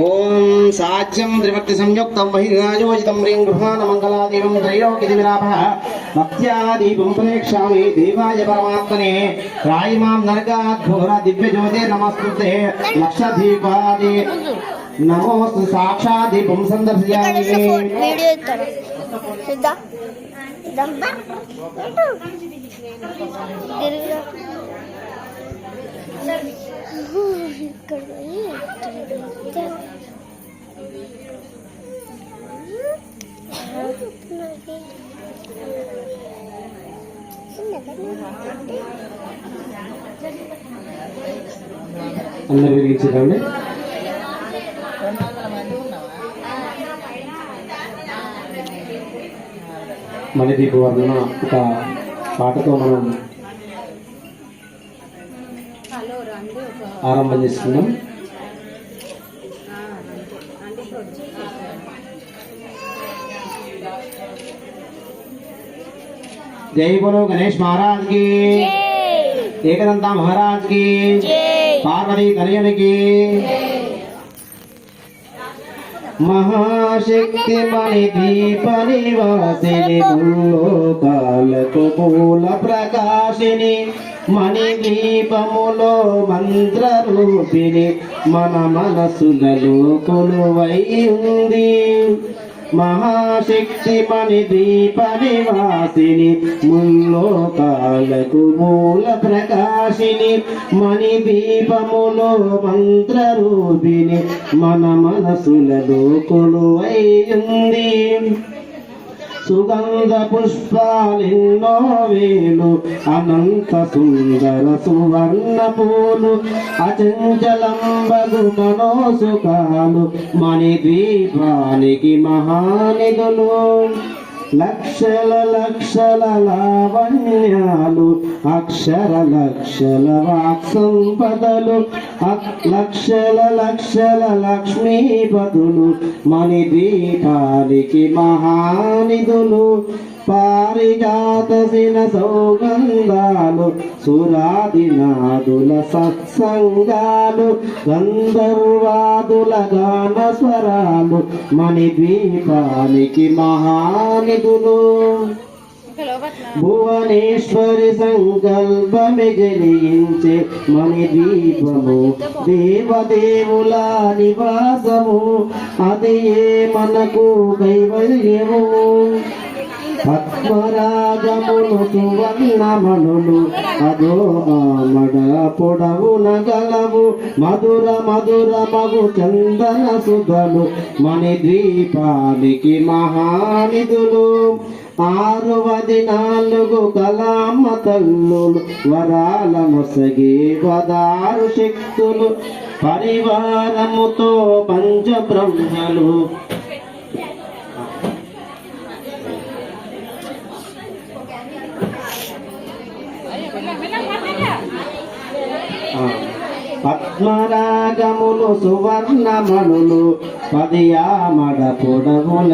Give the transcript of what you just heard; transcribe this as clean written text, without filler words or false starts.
ఓం సాజ్యం త్రివర్తి సంయుక్తం బహిర్గాయోజితం రీం గృహాన మంగళాదీపం త్రైలోక్యదివిరాభః భక్త్యాదీపం ప్రేక్షామి దేవాయ పరమాత్మనే రాయిమాం నరకాత్ ఘోర దివ్యజ్యోతే నమస్తుతే లక్షదీపాది నమోస్తు సాక్షాదీపం సందర్శయామి. అందరూ వెలిగించండి. మణిదీప వర్ణన ఒక పాటతో మనం ఆరంభం చేస్తున్నాం. जय बोलो गणेश महाराज की, एकदंता महाराज की, पार्वती तनयन की. महाशक्ति मणि दीप निवासिनी मुल्लोकाలకు మూల ప్రకాశిని మణి దీపములో మంత్ర రూపిణి మన మనసులలో కొలువై ఉంది. महाशक्ति मणि दीप निवासिनी मुल्लोकाలకు మూల ప్రకాశిని మణి దీపములో మంత్ర రూపిణి మన మనసులలో కొలువై ఉంది. సుగంధ పుష్పాలెన్నో వేలు అనంత సుందర సువర్ణ పూలు అచంచలంబగు మనోసుకాలు మణి దీపానికి మహానిధులు. లక్షల లక్షల లావణ్యాలు అక్షర లక్షల వాక్సంపదలు లక్షల లక్షల లక్ష్మీపదులు మణి దీపానికి మహానిధులు. పారిజాతసిన సౌగంధాలు సురాదినాదుల సత్సంగాలు గంధర్వాదుల గాన స్వరాలు మణి ద్వీపానికి మహానిధులు. భువనేశ్వరి సంకల్పమే జనించే మణి దీపము దేవదేవుల నివాసము అది మనకు కైవల్యము. పద్మరాగములు సువర్ణమణులు అదో ఆమడ పొడవున గలవు మధుర మధుర మగు చందన సుధలు మణి ద్వీపానికి మహానిధులు. 64 కలామ తల్లులు వరాల మొసగే వదారు శక్తులు పరివారముతో పంచబ్రహ్మలు. పద్మరాగములు సువర్ణమణులు 10 ఆమడ పొడవుల